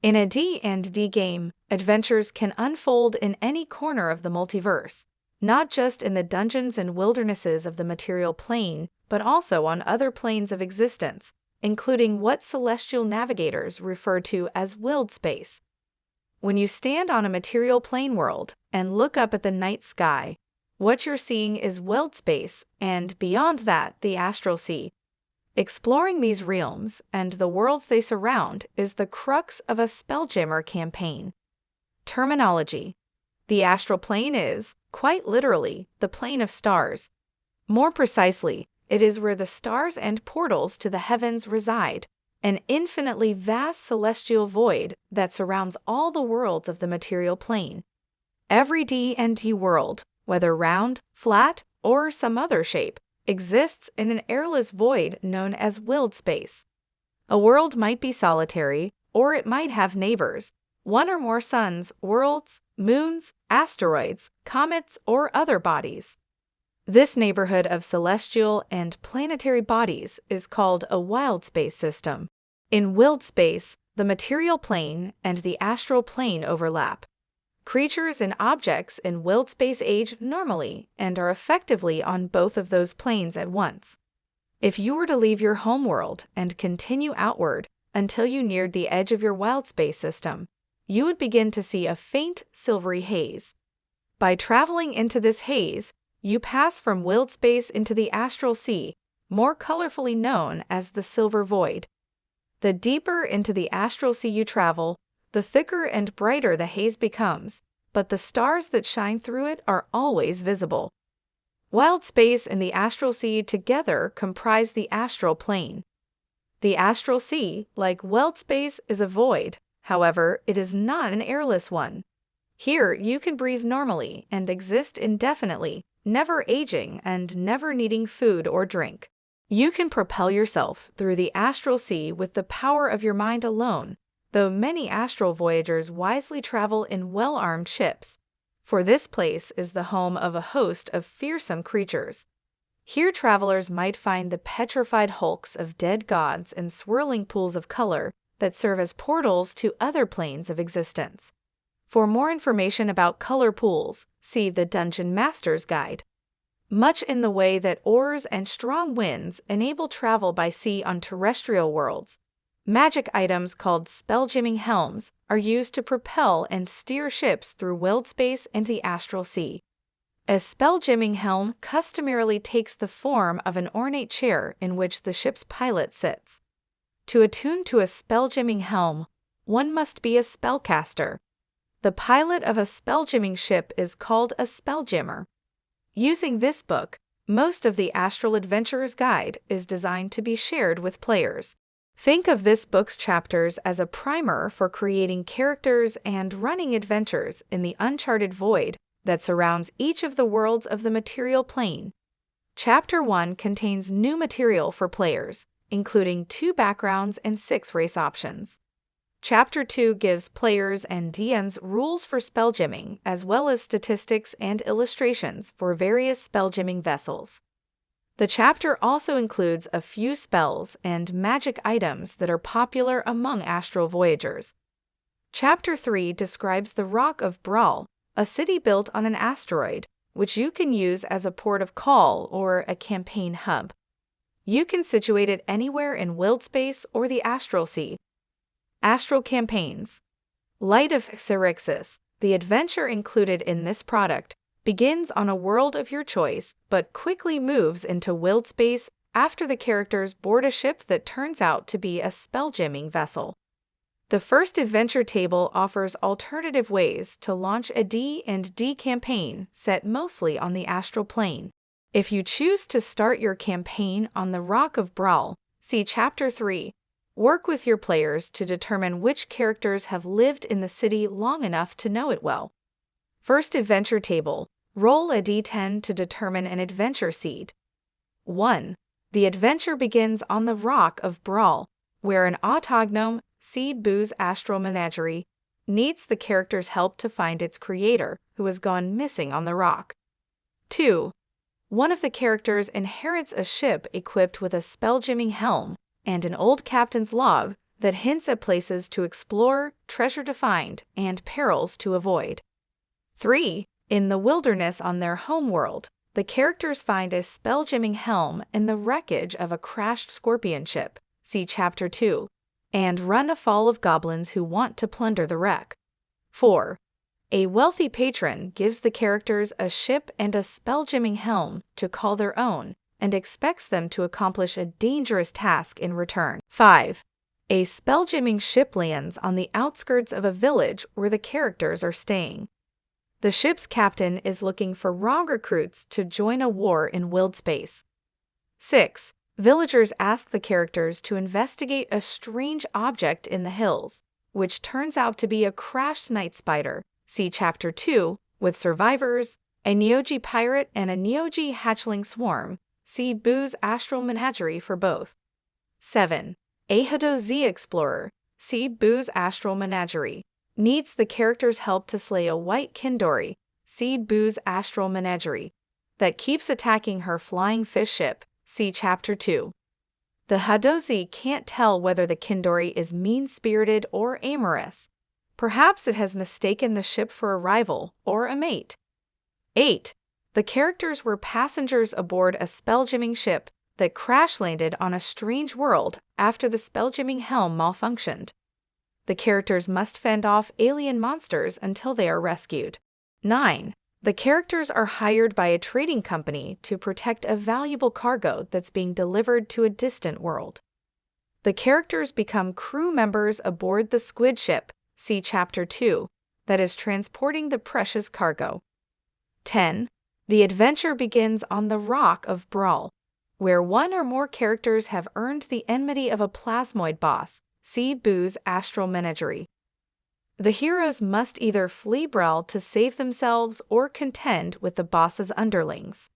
In a D&D game, adventures can unfold in any corner of the multiverse, not just in the dungeons and wildernesses of the material plane, but also on other planes of existence, including what celestial navigators refer to as willed space. When you stand on a material plane world and look up at the night sky, what you're seeing is willed space, and beyond that, the Astral Sea. Exploring these realms and the worlds they surround is the crux of a Spelljimmer campaign. Terminology. The astral plane is, quite literally, the plane of stars. More precisely, it is where the stars and portals to the heavens reside, an infinitely vast celestial void that surrounds all the worlds of the material plane. Every D&D world, whether round, flat, or some other shape, exists in an airless void known as willed space. A world might be solitary, or it might have neighbors, one or more suns, worlds, moons, asteroids, comets, or other bodies. This neighborhood of celestial and planetary bodies is called a wild space system. In willed space, the material plane and the astral plane overlap. Creatures and objects in willed space age normally and are effectively on both of those planes at once. If you were to leave your homeworld and continue outward until you neared the edge of your wild space system, you would begin to see a faint silvery haze. By traveling into this haze, you pass from willed space into the Astral Sea, more colorfully known as the Silver Void. The deeper into the Astral Sea you travel, the thicker and brighter the haze becomes, but the stars that shine through it are always visible. Wild space and the Astral Sea together comprise the astral plane. The Astral Sea, like willed space, is a void. However, it is not an airless one. Here, you can breathe normally and exist indefinitely, never aging and never needing food or drink. You can propel yourself through the Astral Sea with the power of your mind alone, though many astral voyagers wisely travel in well-armed ships, for this place is the home of a host of fearsome creatures. Here travelers might find the petrified hulks of dead gods and swirling pools of color that serve as portals to other planes of existence. For more information about color pools, see the Dungeon Master's Guide. Much in the way that oars and strong winds enable travel by sea on terrestrial worlds, magic items called spelljimming helms are used to propel and steer ships through willed space and the Astral Sea. A spelljimming helm customarily takes the form of an ornate chair in which the ship's pilot sits. To attune to a spelljimming helm, one must be a spellcaster. The pilot of a spelljimming ship is called a spelljimmer. Using this book, most of the Astral Adventurer's Guide is designed to be shared with players. Think of this book's chapters as a primer for creating characters and running adventures in the uncharted void that surrounds each of the worlds of the material plane. Chapter 1 contains new material for players, including 2 backgrounds and 6 race options. Chapter 2 gives players and DMs rules for spelljimming, as well as statistics and illustrations for various spelljimming vessels. The chapter also includes a few spells and magic items that are popular among astral voyagers. Chapter 3 describes the Rock of Brawl, a city built on an asteroid, which you can use as a port of call or a campaign hub. You can situate it anywhere in willed space or the Astral Sea. Astral Campaigns. Light of Xerxes, the adventure included in this product, begins on a world of your choice, but quickly moves into willed space after the characters board a ship that turns out to be a spelljimming vessel. The first adventure table offers alternative ways to launch a D&D campaign set mostly on the astral plane. If you choose to start your campaign on the Rock of Brawl, see Chapter 3. Work with your players to determine which characters have lived in the city long enough to know it well. First adventure table. Roll a d10 to determine an adventure seed. 1. The adventure begins on the Rock of Brawl, where an autognome, see Boo's Astral Menagerie, needs the character's help to find its creator, who has gone missing on the rock. 2. One of the characters inherits a ship equipped with a spelljimming helm and an old captain's log that hints at places to explore, treasure to find, and perils to avoid. 3. In the wilderness on their homeworld, the characters find a spelljimming helm in the wreckage of a crashed scorpion ship, see Chapter 2, and run afoul of goblins who want to plunder the wreck. 4. A wealthy patron gives the characters a ship and a spelljimming helm to call their own and expects them to accomplish a dangerous task in return. 5. A spelljimming ship lands on the outskirts of a village where the characters are staying. The ship's captain is looking for raw recruits to join a war in wild space. 6. Villagers ask the characters to investigate a strange object in the hills, which turns out to be a crashed night spider, see Chapter 2, with survivors, a Neogi pirate and a Neogi hatchling swarm, see Boo's Astral Menagerie for both. 7. A Hadozi explorer, see Boo's Astral Menagerie, needs the character's help to slay a white Kindori, see Boo's Astral Menagerie, that keeps attacking her flying fish ship, see Chapter 2. The Hadozi can't tell whether the Kindori is mean-spirited or amorous. Perhaps it has mistaken the ship for a rival or a mate. 8. The characters were passengers aboard a spelljimming ship that crash-landed on a strange world after the spelljimming helm malfunctioned. The characters must fend off alien monsters until they are rescued. 9. The characters are hired by a trading company to protect a valuable cargo that's being delivered to a distant world. The characters become crew members aboard the squid ship, see Chapter 2, that is transporting the precious cargo. 10. The adventure begins on the Rock of Brawl, where one or more characters have earned the enmity of a plasmoid boss, see Boo's Astral Menagerie. The heroes must either flee Brawl to save themselves or contend with the boss's underlings.